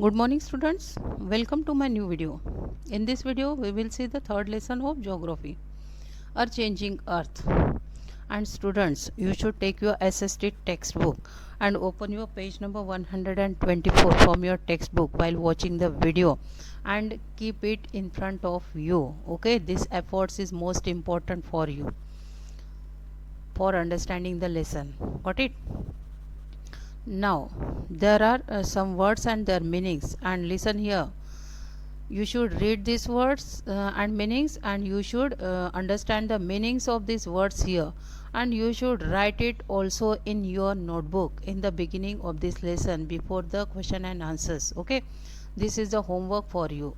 Good morning students, welcome to my new video. In this video we will see the third lesson of geography, a changing earth. And students, you should take your SST textbook and open your page number 124 from your textbook while watching the video and keep it in front of you. Okay, this efforts is most important for you for understanding the lesson. Got it? Now, there are some words and their meanings, and listen here. You should read these words and meanings, and you should understand the meanings of these words here, and you should write it also in your notebook in the beginning of this lesson before the question and answers. Okay, this is the homework for you.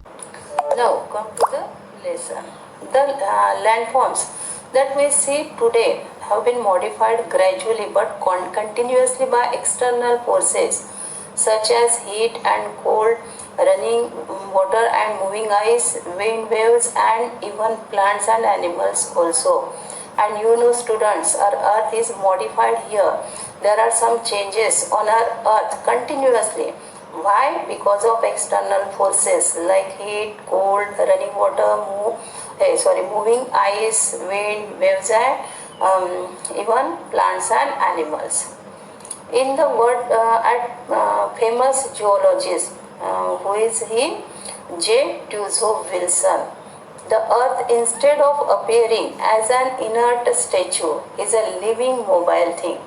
Now come to the lesson. The landforms that we see today have been modified gradually but continuously by external forces such as heat and cold, running water and moving ice, wind waves, and even plants and animals also. And you know students, our earth is modified here. There are some changes on our earth continuously. Why? Because of external forces like heat, cold, running water, moving ice, wind, waves, and even plants and animals. In the word famous geologist, who is he? J. Tuzo Wilson. The earth, instead of appearing as an inert statue, is a living mobile thing.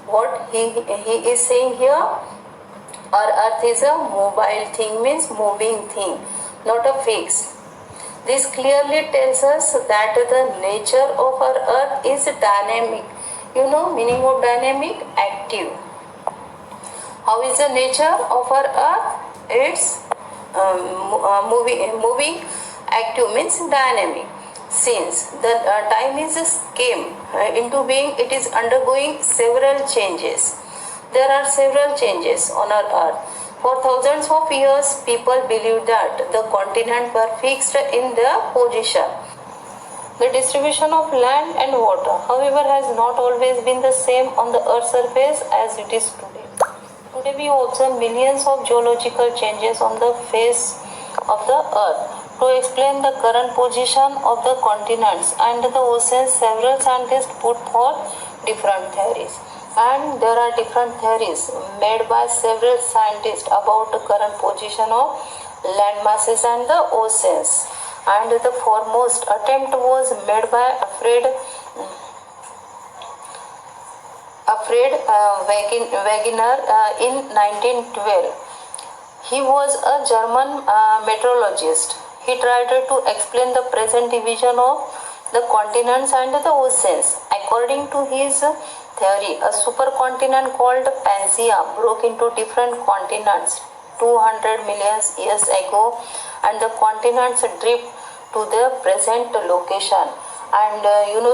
What he is saying here? Our earth is a mobile thing, means moving thing, not a fixed. This clearly tells us that the nature of our earth is dynamic. You know meaning of dynamic? Active. How is the nature of our earth? It's moving. Active means dynamic. Since the time is came into being, it is undergoing several changes. There are several changes on our earth. For thousands of years, people believed that the continents were fixed in their position. The distribution of land and water, however, has not always been the same on the earth's surface as it is today. Today we observe millions of geological changes on the face of the earth. To explain the current position of the continents and the oceans, several scientists put forth different theories. And there are different theories made by several scientists about the current position of land masses and the oceans. And the foremost attempt was made by Alfred Wegener in 1912. He was a German meteorologist. He tried to explain the present division of the continents and the oceans. According to his theory, a supercontinent called Pangaea broke into different continents 200 million years ago, and the continents drift to their present location. And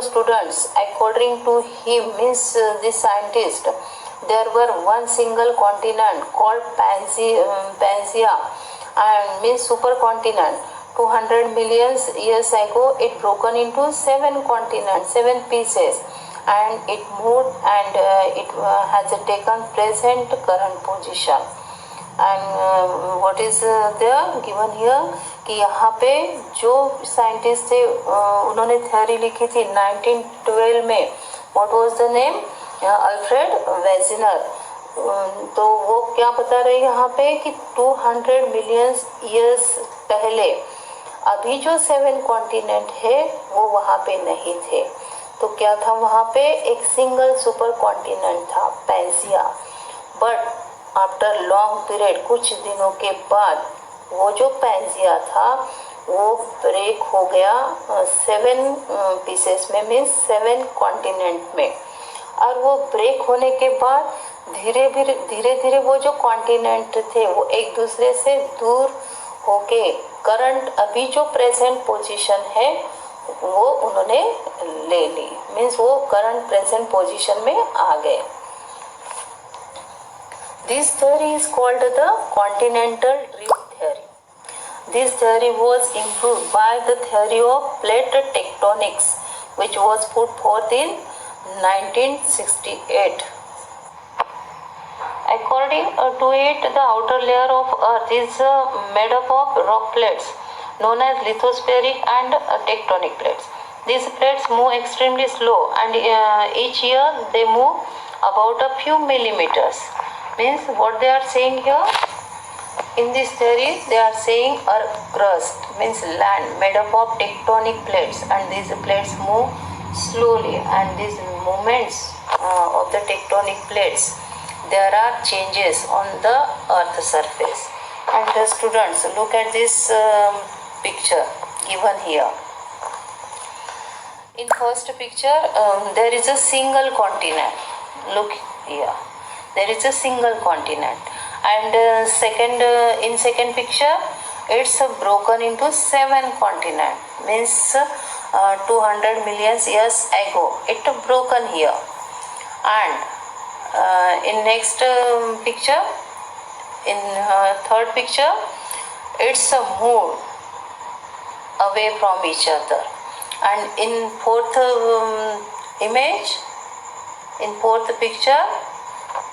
students, according to him, means this scientist, there were one single continent called Pangaea, and means supercontinent. 200 million years ago, it broken into 7 continents, 7 pieces, and it moved, and it has taken present current position. And what is there given here कि यहाँ पे जो scientist थे उन्होंने theory लिखी थी 1912 में. What was the name? Alfred Wegener. तो वो क्या बता रहे हैं यहाँ पे कि 200 मिलियन ईयर्स पहले अभी जो 7 कॉन्टिनेंट है वो वहाँ पे नहीं थे. तो क्या था वहाँ पे? एक सिंगल सुपर कॉन्टिनेंट था, Pensiya. But after long period, कुछ दिनों के बाद वो जो पैंसिया था वो ब्रेक हो गया 7 पीसेस में, मीन्स 7 कॉन्टिनेंट में. और वो ब्रेक होने के बाद धीरे धीरे वो जो कॉन्टिनेंट थे वो एक दूसरे से दूर होके करंट अभी जो प्रेजेंट पोजीशन है वो उन्होंने ले ली, मीन्स वो करंट प्रेजेंट पोजीशन में आ गए. This theory is called the continental drift theory. This theory was improved by the theory of plate tectonics, which was put forth in 1968. According to it, the outer layer of Earth is made up of rock plates known as lithospheric and tectonic plates. These plates move extremely slow, and each year they move about a few millimeters. Means what they are saying here? In this theory, they are saying Earth crust means land made up of tectonic plates, and these plates move slowly, and these movements of the tectonic plates, there are changes on the Earth surface. And students, look at this picture given here. In first picture, there is a single continent. Look here, there is a single continent, and in second picture, it's broken into 7 continents. Means 200 million years ago, it broken here. And in next picture, in third picture, it's moved away from each other. And in fourth image, in fourth picture,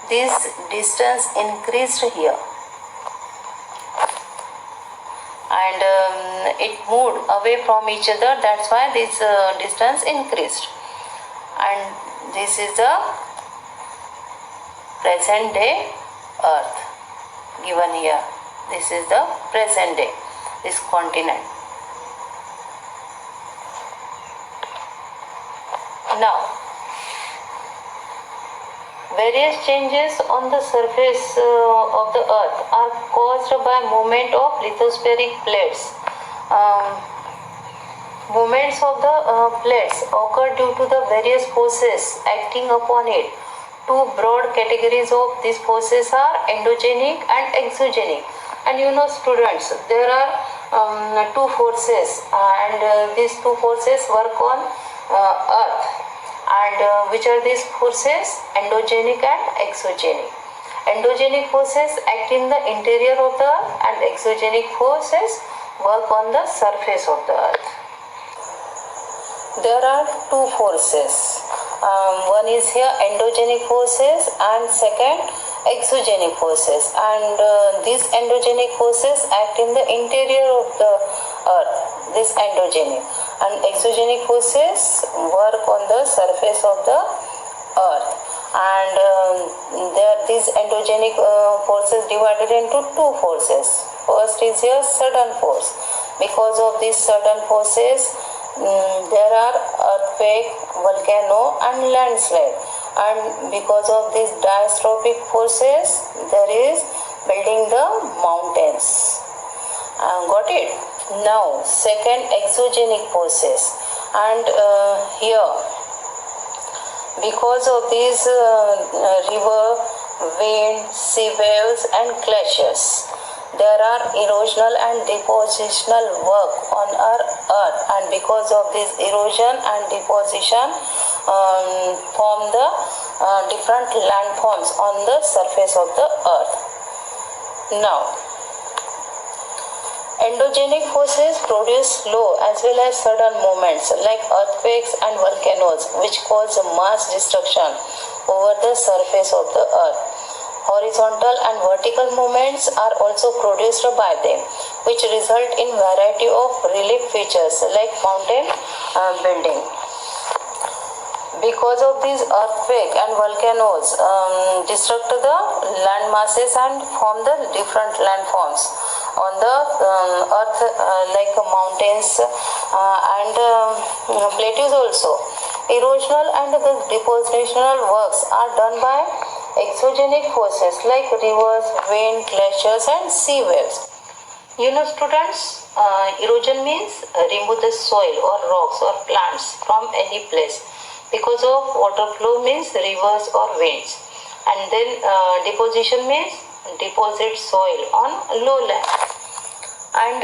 this distance increased here, and it moved away from each other. That's why this distance increased. And this is the present day Earth given here. This is the present day, this continent. Now, various changes on the surface of the Earth are caused by movement of lithospheric plates. Movements of the plates occur due to the various forces acting upon it. Two broad categories of these forces are endogenic and exogenic. And you know, students, there are two forces, and these two forces work on Earth. And which are these forces? Endogenic and exogenic. Endogenic forces act in the interior of the Earth, and exogenic forces work on the surface of the Earth. There are two forces. One is here endogenic forces, and second exogenic forces. And these endogenic forces act in the interior of the Earth. This endogenic. And exogenic forces work on the surface of the Earth. And these endogenic forces divided into two forces. First is here sudden force. Because of these sudden forces, there are earthquake, volcano, and landslide. And because of these diastrophic forces, there is building the mountains. Got it? Now, second, exogenic forces. And here, because of these river, wind, sea waves, and glaciers, there are erosional and depositional work on our Earth. And because of this erosion and deposition, form the different landforms on the surface of the Earth. Now, endogenic forces produce slow as well as sudden movements like earthquakes and volcanoes, which cause mass destruction over the surface of the Earth. Horizontal and vertical movements are also produced by them, which result in variety of relief features like mountain building. Because of these earthquakes and volcanoes destruct the land masses and form the different landforms on the Earth, like mountains and plateaus also. Erosional and the depositional works are done by exogenic forces like rivers, wind, glaciers, and sea waves. You know, students, erosion means remove the soil or rocks or plants from any place. Because of water flow means rivers or winds. And then deposition means deposit soil on lowland. And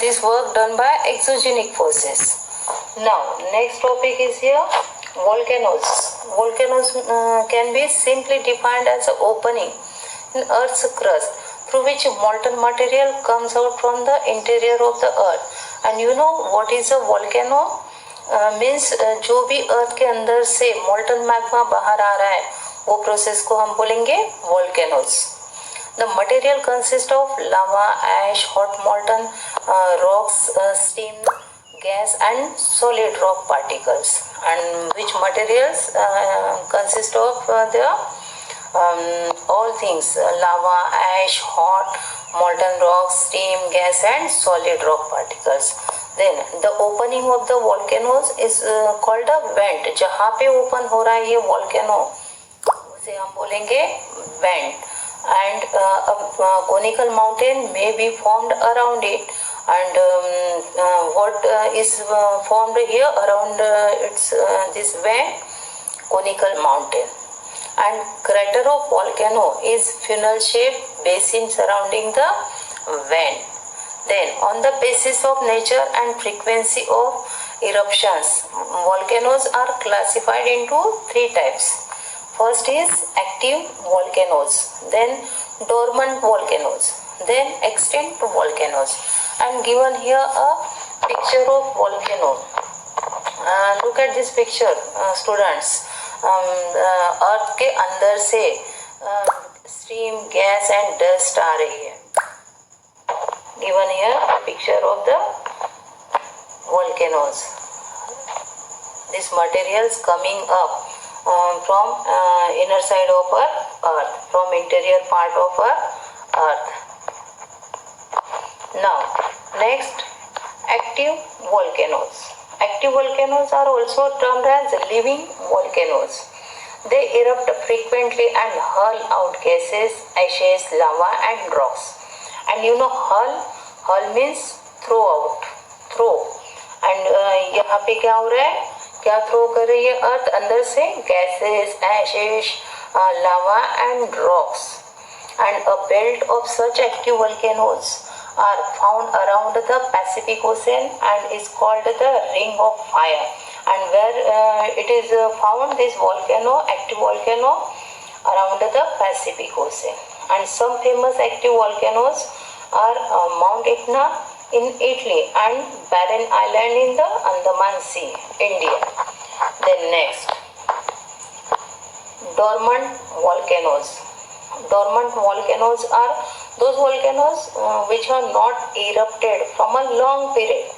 this work done by exogenic forces. Now, next topic is here volcanoes. Volcanoes can be simply defined as an opening in Earth's crust through which molten material comes out from the interior of the Earth. And you know what is a volcano? Means जो भी अर्थ के अंदर से molten magma बाहर आ रहा है वो process को हम बोलेंगे volcanoes. The material consists of lava, ash, hot molten rocks, steam, gas and solid rock particles. And which materials consist of the all things, lava, ash, hot, molten rocks, steam, gas and solid rock particles. Then the opening of the volcanoes is called a vent. जहाँ पे open हो रहा है ये volcano उसे हम बोलेंगे vent. And a conical mountain may be formed around it. And what is formed here around its this vent? Conical mountain. And crater of volcano is funnel shaped basin surrounding the vent. Then on the basis of nature and frequency of eruptions, volcanoes are classified into three types. First is active volcanoes, then dormant volcanoes, then extinct volcanoes. And given here a picture of volcano. Look at this picture, students. अर्थ के अंदर से steam, gas and dust आ रही है. Given here picture of the volcanoes. These materials coming up from inner side of our earth, from interior part of our earth. Now next, active volcanoes. Active volcanoes are also termed as living volcanoes. They erupt frequently and hurl out gases, ashes, lava and rocks. And you know hurl means throw out, throw. And यहाँ पे क्या हो रहा है, क्या throw कर रही है अर्थ अंदर से? gases, ashes, lava and rocks. And a belt of such active volcanoes are found around the Pacific Ocean and is called the Ring of Fire. And where it is found, this volcano, active volcano, around the Pacific Ocean. And some famous active volcanoes are Mount Etna in Italy and Barren Island in the Andaman Sea, India. Then next, dormant volcanoes. Dormant volcanoes are those volcanoes which are not erupted from a long period.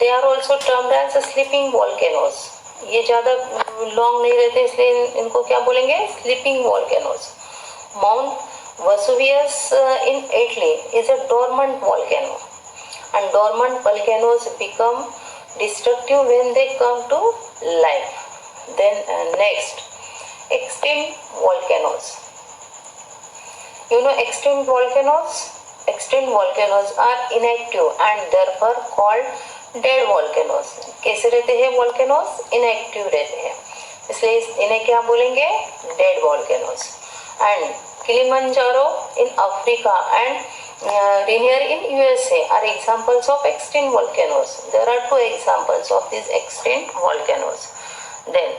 They are also termed as sleeping volcanoes. ये ज़्यादा long नहीं रहते इसलिए इनको क्या बोलेंगे? Sleeping volcanoes. Mount Vesuvius in Italy is a dormant volcano. And dormant volcanoes become destructive when they come to life. Then next, extinct volcanoes. You know extinct volcanoes? Extinct volcanoes are inactive and therefore called dead volcanoes. कैसे रहते हैं volcanoes? Inactive रहते हैं, इसलिए इन्हें क्या बोलेंगे? Dead volcanoes. And Kilimanjaro in Africa and Rainier in USA are examples of extinct volcanoes. There are two examples of these extinct volcanoes. Then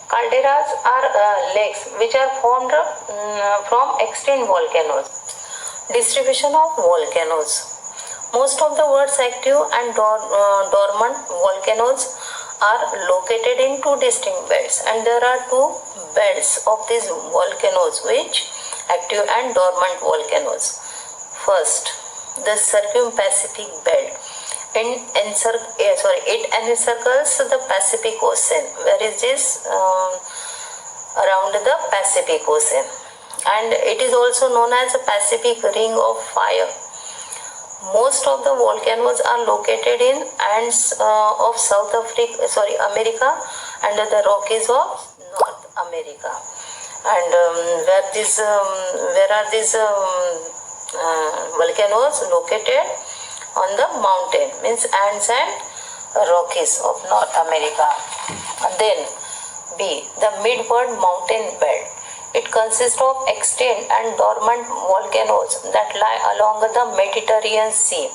calderas are lakes which are formed from extinct volcanoes. Distribution of volcanoes. Most of the world's active and dormant volcanoes are located in two distinct belts, and there are two belts of these volcanoes, which active and dormant volcanoes. First, the Circum-Pacific belt. It encircles the Pacific Ocean. Where is this? Around the Pacific Ocean. And it is also known as the Pacific Ring of Fire. Most of the volcanoes are located in ends of America and the Rockies of North America. And where are these volcanoes located? On the mountain, means ends and Rockies of North America. And then B, the Midward Mountain Belt. It consists of extinct and dormant volcanoes that lie along the Mediterranean Sea.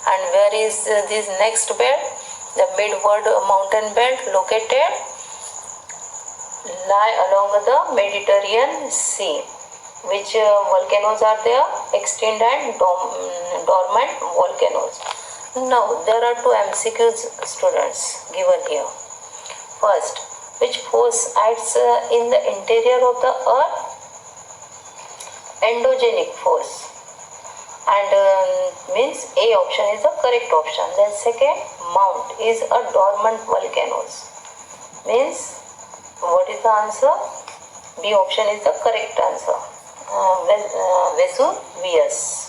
And where is this next belt? The Midward Mountain Belt located lie along the Mediterranean Sea. Which volcanoes are there? Extinct and dormant volcanoes. Now there are two MCQs, students, given here. First, Which force acts in the interior of the earth? Endogenic force. And means A option is the correct option. Then second, mount is a dormant volcanoes. Means what is the answer? B option is the correct answer. Vesuvius.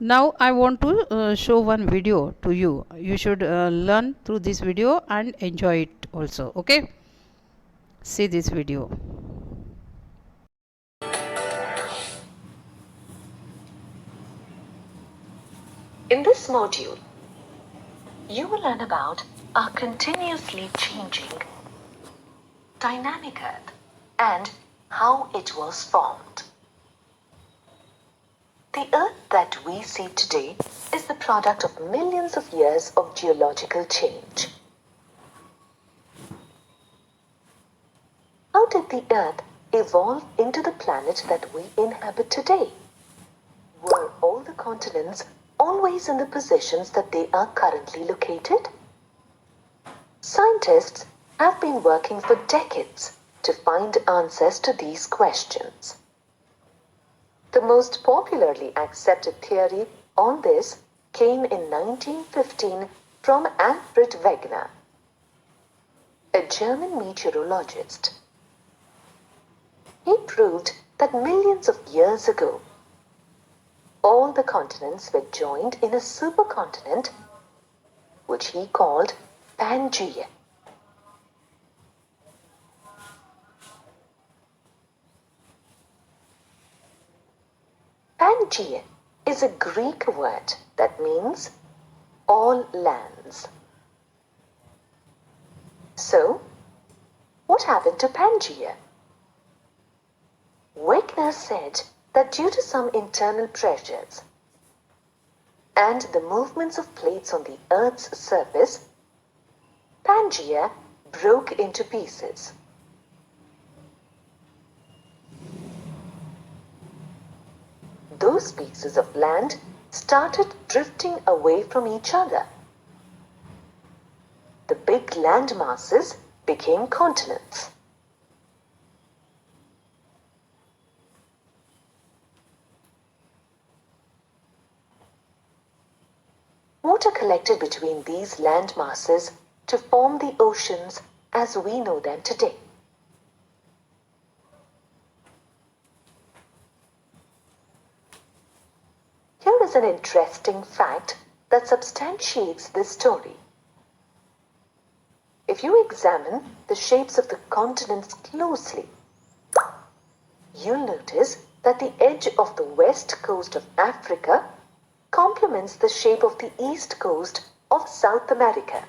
Now I want to show one video to you. You should learn through this video and enjoy it also. Okay? See this video. In this module, you will learn about our continuously changing dynamic Earth and how it was formed. The Earth that we see today is the product of millions of years of geological change. How did the Earth evolve into the planet that we inhabit today? Were all the continents always in the positions that they are currently located? Scientists have been working for decades to find answers to these questions. The most popularly accepted theory on this came in 1915 from Alfred Wegener, a German meteorologist. He proved that millions of years ago, all the continents were joined in a supercontinent which he called Pangaea. Pangaea is a Greek word that means all lands. So, what happened to Pangaea? Wegener said that due to some internal pressures and the movements of plates on the Earth's surface, Pangaea broke into pieces. Those pieces of land started drifting away from each other. The big land masses became continents. Water collected between these land masses to form the oceans as we know them today. Here is an interesting fact that substantiates this story. If you examine the shapes of the continents closely, you'll notice that the edge of the west coast of Africa complements the shape of the east coast of South America.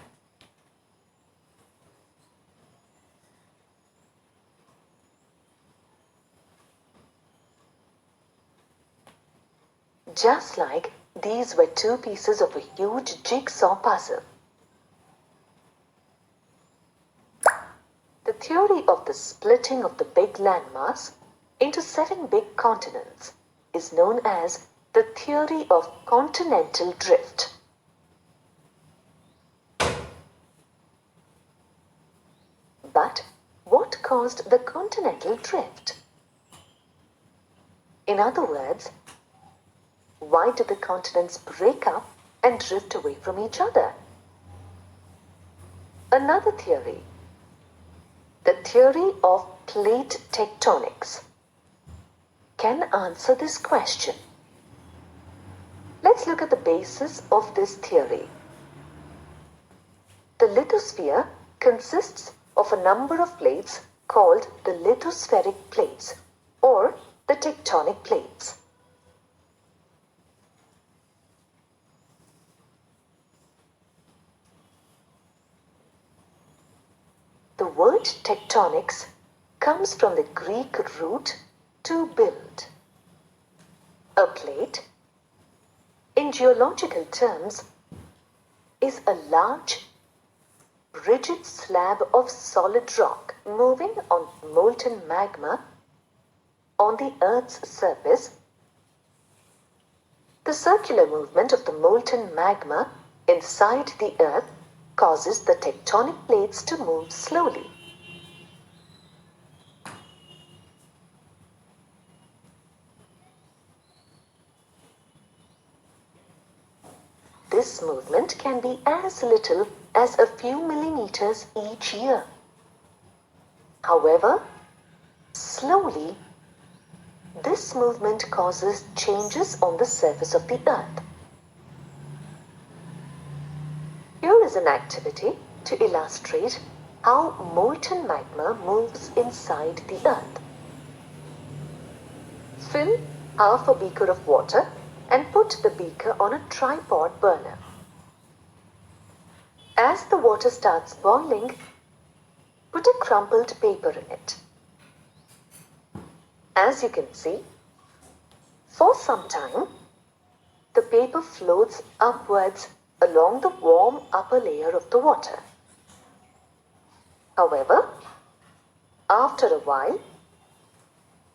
Just like these were two pieces of a huge jigsaw puzzle. The theory of the splitting of the big landmass into 7 big continents is known as the theory of continental drift. But what caused the continental drift? In other words, why did the continents break up and drift away from each other? Another theory, the theory of plate tectonics, can answer this question. Let's look at the basis of this theory. The lithosphere consists of a number of plates called the lithospheric plates or the tectonic plates. The word tectonics comes from the Greek root to build. A plate, in geological terms, is a large, rigid slab of solid rock moving on molten magma on the Earth's surface. The circular movement of the molten magma inside the Earth causes the tectonic plates to move slowly. This movement can be as little as a few millimeters each year. However, slowly, this movement causes changes on the surface of the earth. Here is an activity to illustrate how molten magma moves inside the earth. Fill half a beaker of water and put the beaker on a tripod burner. As the water starts boiling, put a crumpled paper in it. As you can see, for some time, the paper floats upwards along the warm upper layer of the water. However, after a while,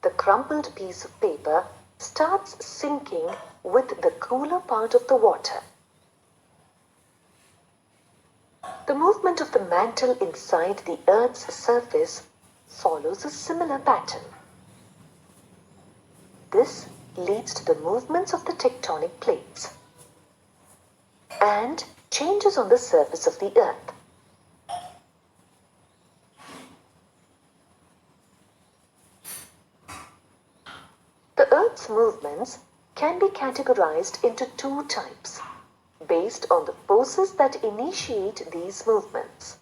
the crumpled piece of paper starts sinking with the cooler part of the water. The movement of the mantle inside the Earth's surface follows a similar pattern. This leads to the movements of the tectonic plates and changes on the surface of the Earth. The Earth's movements can be categorized into two types based on the forces that initiate these movements.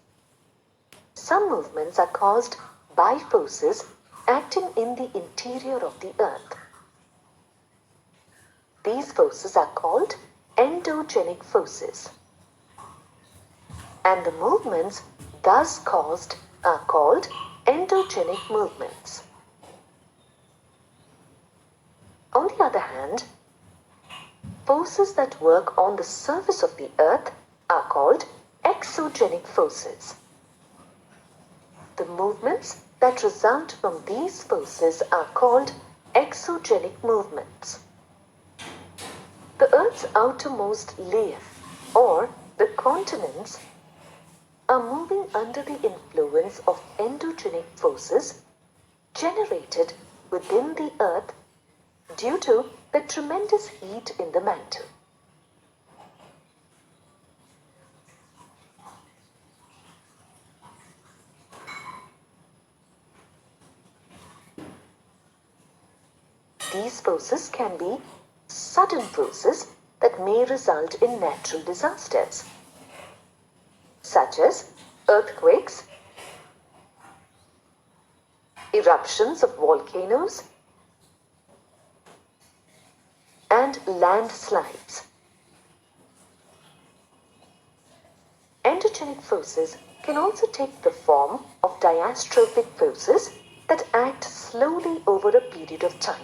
Some movements are caused by forces acting in the interior of the Earth. These forces are called endogenic forces, and the movements thus caused are called endogenic movements. On the other hand, forces that work on the surface of the Earth are called exogenic forces. The movements that result from these forces are called exogenic movements. The Earth's outermost layer, or the continents, are moving under the influence of endogenic forces generated within the Earth due to the tremendous heat in the mantle. These forces can be sudden forces that may result in natural disasters, such as earthquakes, eruptions of volcanoes, and landslides. Endogenic forces can also take the form of diastrophic forces that act slowly over a period of time.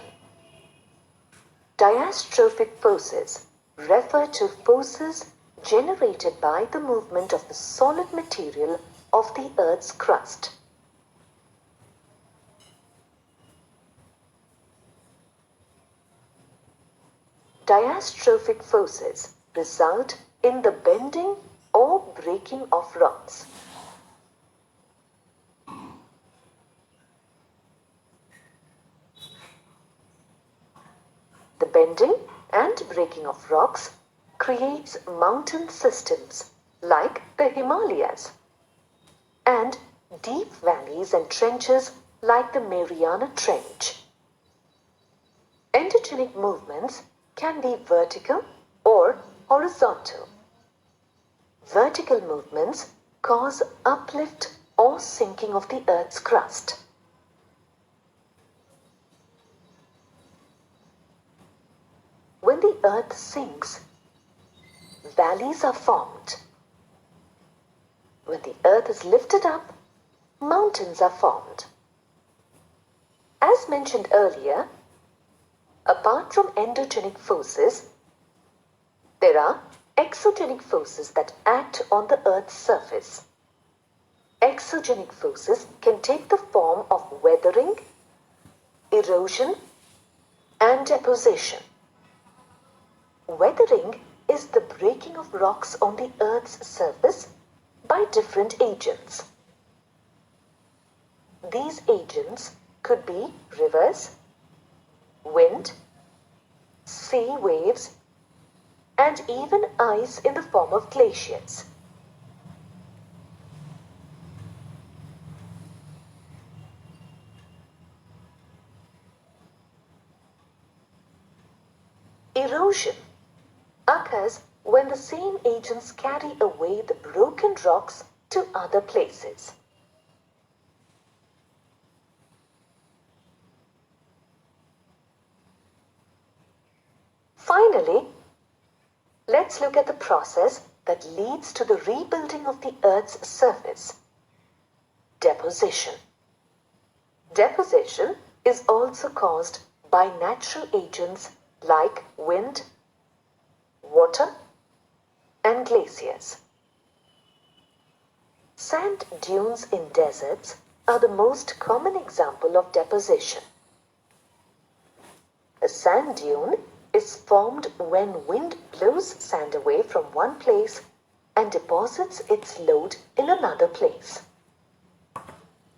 Diastrophic forces refer to forces generated by the movement of the solid material of the Earth's crust. Diastrophic forces result in the bending or breaking of rocks. The bending and breaking of rocks creates mountain systems like the Himalayas and deep valleys and trenches like the Mariana Trench. Endogenic movements can be vertical or horizontal. Vertical movements cause uplift or sinking of the Earth's crust. When the Earth sinks, valleys are formed. When the Earth is lifted up, mountains are formed. As mentioned earlier, apart from endogenic forces, there are exogenic forces that act on the Earth's surface. Exogenic forces can take the form of weathering, erosion, and deposition. Weathering is the breaking of rocks on the Earth's surface by different agents. These agents could be rivers, wind, sea waves, and even ice in the form of glaciers. Erosion occurs when the same agents carry away the broken rocks to other places. Finally, let's look at the process that leads to the rebuilding of the Earth's surface. Deposition. Deposition is also caused by natural agents like wind, water, and glaciers. Sand dunes in deserts are the most common example of deposition. A sand dune is formed when wind blows sand away from one place and deposits its load in another place.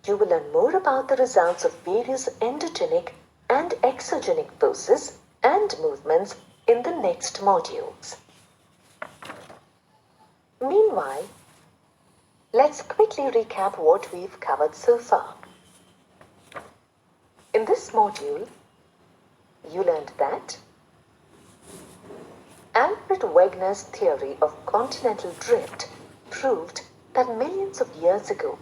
You will learn more about the results of various endogenic and exogenic forces and movements in the next modules. Meanwhile, let's quickly recap what we've covered so far. In this module, you learned that Alfred Wegener's theory of continental drift proved that millions of years ago,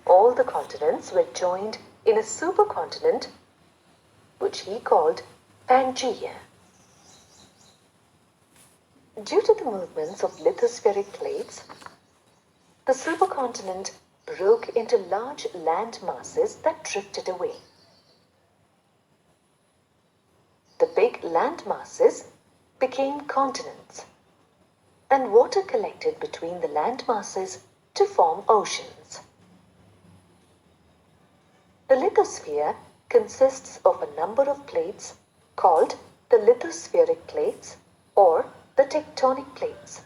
all the continents were joined in a supercontinent which he called Pangaea. Due to the movements of lithospheric plates, the supercontinent broke into large land masses that drifted away. The big land masses became continents, and water collected between the land masses to form oceans. The lithosphere consists of a number of plates called the lithospheric plates or the tectonic plates.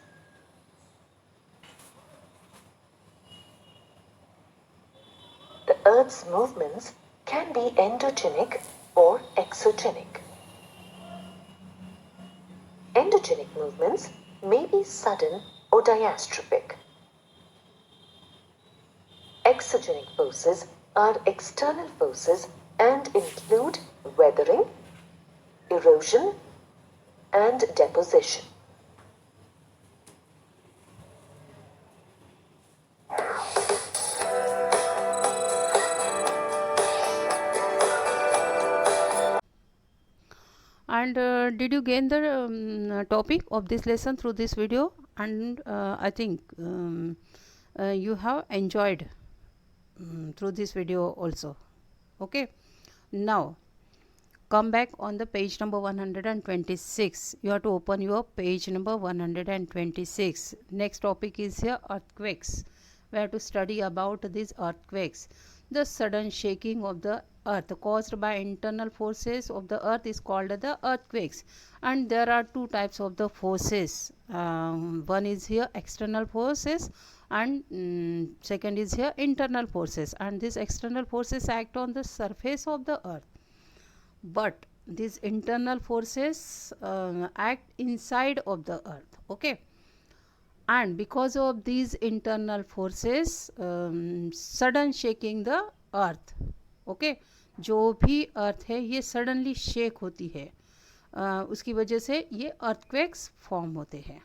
The Earth's movements can be endogenic or exogenic. Endogenic movements may be sudden or diastrophic. Exogenic forces are external forces and include weathering, erosion, and deposition. And did you gain the topic of this lesson through this video? And I think you have enjoyed through this video also. Okay, now come back on the page number 126. You have to open your page number 126. Next topic is here earthquakes. We have to study about these earthquakes. The sudden shaking of the earth caused by internal forces of the earth is called the earthquakes, and there are two types of the forces. One is here external forces, and second is here internal forces, and these external forces act on the surface of the earth, but these internal forces act inside of the earth. Okay, and because of these internal forces sudden shaking the earth. Okay, जो भी अर्थ है ये suddenly shake होती है, उसकी वजह से ये अर्थक्वेक्स फॉर्म होते हैं.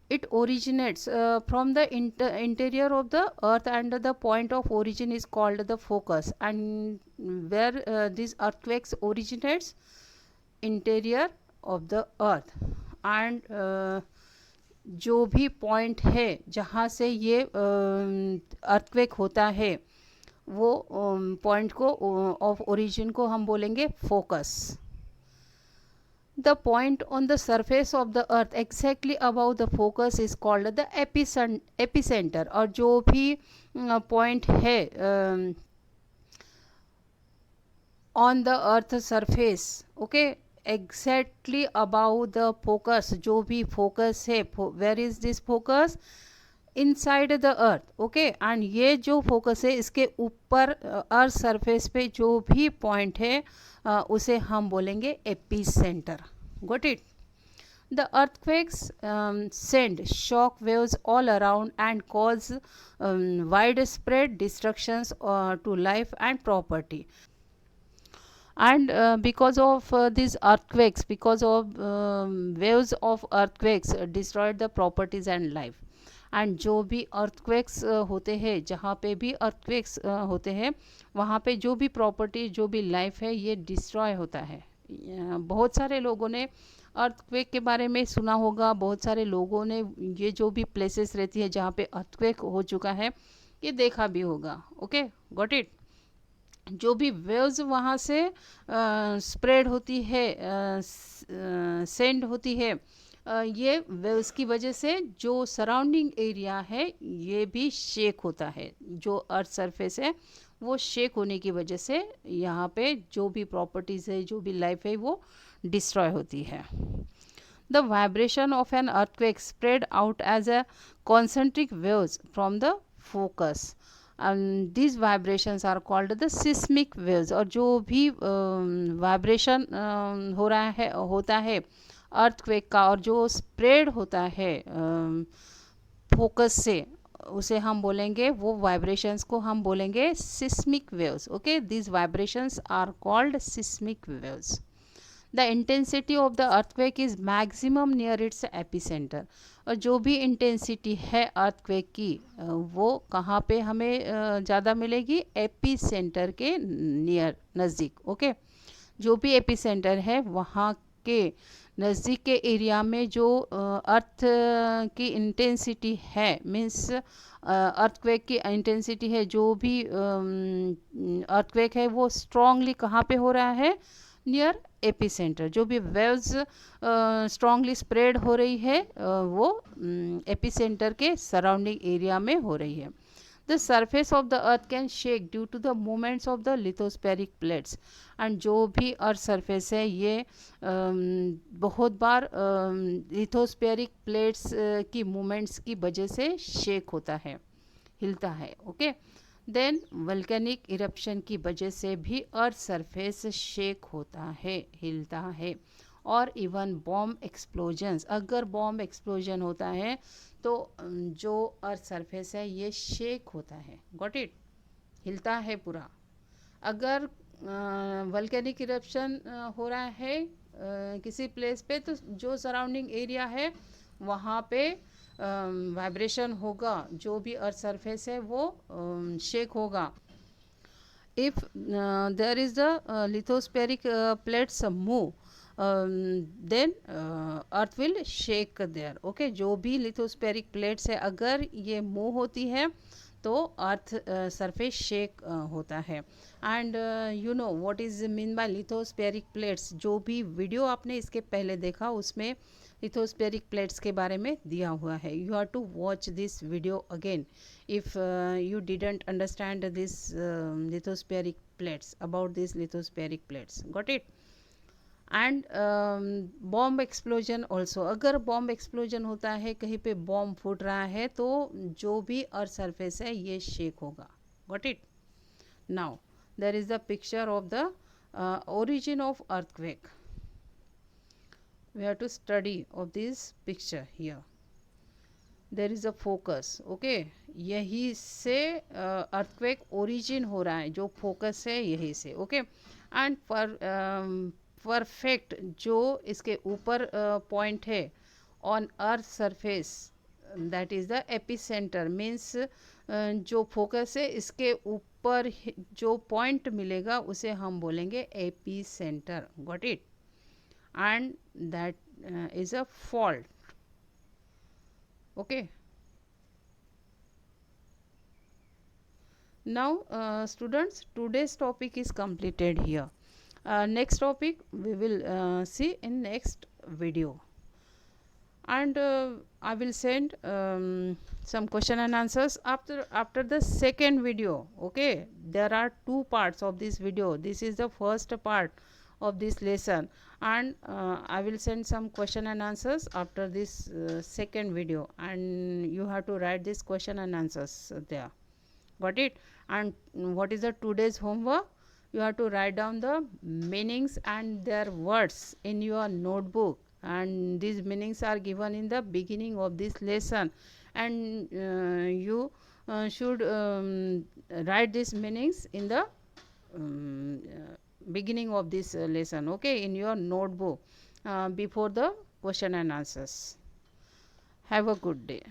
It originates from the interior of the earth, and the point of origin is called the focus, and where these earthquakes originates interior of the earth, and जो भी पॉइंट है जहाँ से ये अर्थक्वेक होता है वो पॉइंट को ऑफ ओरिजिन को हम बोलेंगे focus. The point on the surface of the earth exactly above the focus is called the epicenter. और जो भी point है on the earth surface, okay, exactly about the focus, जो भी फोकस है, where is this focus, inside the earth, okay. And ये जो focus है इसके ऊपर अर्थ सरफेस पे जो भी पॉइंट है उसे हम बोलेंगे AP centre. Got it? The earthquakes send shock waves all around and cause widespread destructions to life and property. And because of these earthquakes, because of waves of earthquakes destroyed the properties and life. And जो भी earthquakes होते हैं, जहाँ पे भी earthquakes होते हैं वहाँ पे जो भी प्रॉपर्टी, जो भी लाइफ है, ये डिस्ट्रॉय होता है। बहुत सारे लोगों ने अर्थक्वेक के बारे में सुना होगा, बहुत सारे लोगों ने ये जो भी प्लेसेस रहती है जहाँ पे अर्थक्वेक हो चुका है ये देखा भी होगा। Okay, got it? जो भी वेव्स वहाँ से स्प्रेड होती है, सेंड होती है, ये वेव्स की वजह से जो सराउंडिंग एरिया है ये भी शेक होता है। जो अर्थ सरफेस है वो शेक होने की वजह से यहाँ पे जो भी प्रॉपर्टीज़ है, जो भी लाइफ है, वो डिस्ट्रॉय होती है। The vibration of an earthquake spread out as a concentric waves from the focus, and these vibrations are called the seismic waves। और जो भी वाइब्रेशन हो रहा है, होता है अर्थक्वेक का, और जो स्प्रेड होता है फोकस से, उसे हम बोलेंगे, वो वाइब्रेशंस को हम बोलेंगे seismic waves. Okay, these vibrations are called seismic waves. The intensity of the earthquake is maximum near its epicentre. और जो भी इंटेंसिटी है अर्थक्वेक की वो कहाँ पे हमें ज़्यादा मिलेगी? एपी सेंटर के नियर, नज़दीक। ओके, जो भी एपी सेंटर है वहाँ के नज़दीक के एरिया में जो अर्थ की इंटेंसिटी है, मीन्स अर्थक्वेक की इंटेंसिटी है, जो भी अर्थक्वेक है वो स्ट्रांगली कहाँ पे हो रहा है? Near epicentre. जो भी वेव्स स्ट्रांगली स्प्रेड हो रही है वो एपी सेंटर के सराउंडिंग एरिया में हो रही है। The surface of the earth can shake due to the movements of the lithospheric plates. And जो भी अर्थ सरफेस है ये बहुत बार लिथोस्फेरिक प्लेट्स की मूवमेंट्स की वजह से शेक होता है, हिलता है। ओके, देन वल्केनिक इरप्शन की वजह से भी अर्थ सरफेस शेक होता है, हिलता है। और इवन बॉम्ब एक्सप्लोजन्स, अगर बॉम्ब एक्सप्लोजन होता है तो जो अर्थ सरफेस है ये शेक होता है। Got it? हिलता है पूरा। अगर वल्केनिक इरप्शन हो रहा है किसी प्लेस पे, तो जो सराउंडिंग एरिया है वहाँ पे वाइब्रेशन होगा, जो भी अर्थ सरफेस है वो शेक होगा। If there is the lithospheric plates move then earth will shake there. Okay, जो भी लिथोस्फेरिक प्लेट्स है अगर ये मूव होती है तो अर्थ सरफेस शेक होता है। And you know what is mean by lithospheric plates. जो भी वीडियो आपने इसके पहले देखा उसमें लिथोस्फेरिक प्लेट्स के बारे में दिया हुआ है। You have to watch this video again if you didn't understand this lithospheric plates, about this lithospheric plates. Got it? And bomb explosion also, अगर बॉम्ब एक्सप्लोजन होता है, कहीं पे बॉम्ब फूट रहा है, तो जो भी अर्थ सरफेस है ये शेक होगा। Got it? Now there is the picture of the origin of earthquake. We have to study of this picture here. There is a focus. Okay, यही से earthquake origin हो रहा है, जो focus है यही से। Okay, and for परफेक्ट जो इसके ऊपर पॉइंट है on earth surface, that is the epicentre. Means जो फोकस है इसके ऊपर जो पॉइंट मिलेगा उसे हम बोलेंगे AP centre. Got it? And that is a fault. Okay, now students, today's topic is completed here. Next topic we will see in next video, and I will send some question and answers after the second video. Okay, there are two parts of this video. This is the first part of this lesson, and I will send some question and answers after this second video, and you have to write this question and answers there. Got it? And what is the today's homework? You have to write down the meanings and their words in your notebook, and these meanings are given in the beginning of this lesson, and you should write these meanings in the beginning of this lesson, okay, in your notebook before the question and answers. Have a good day.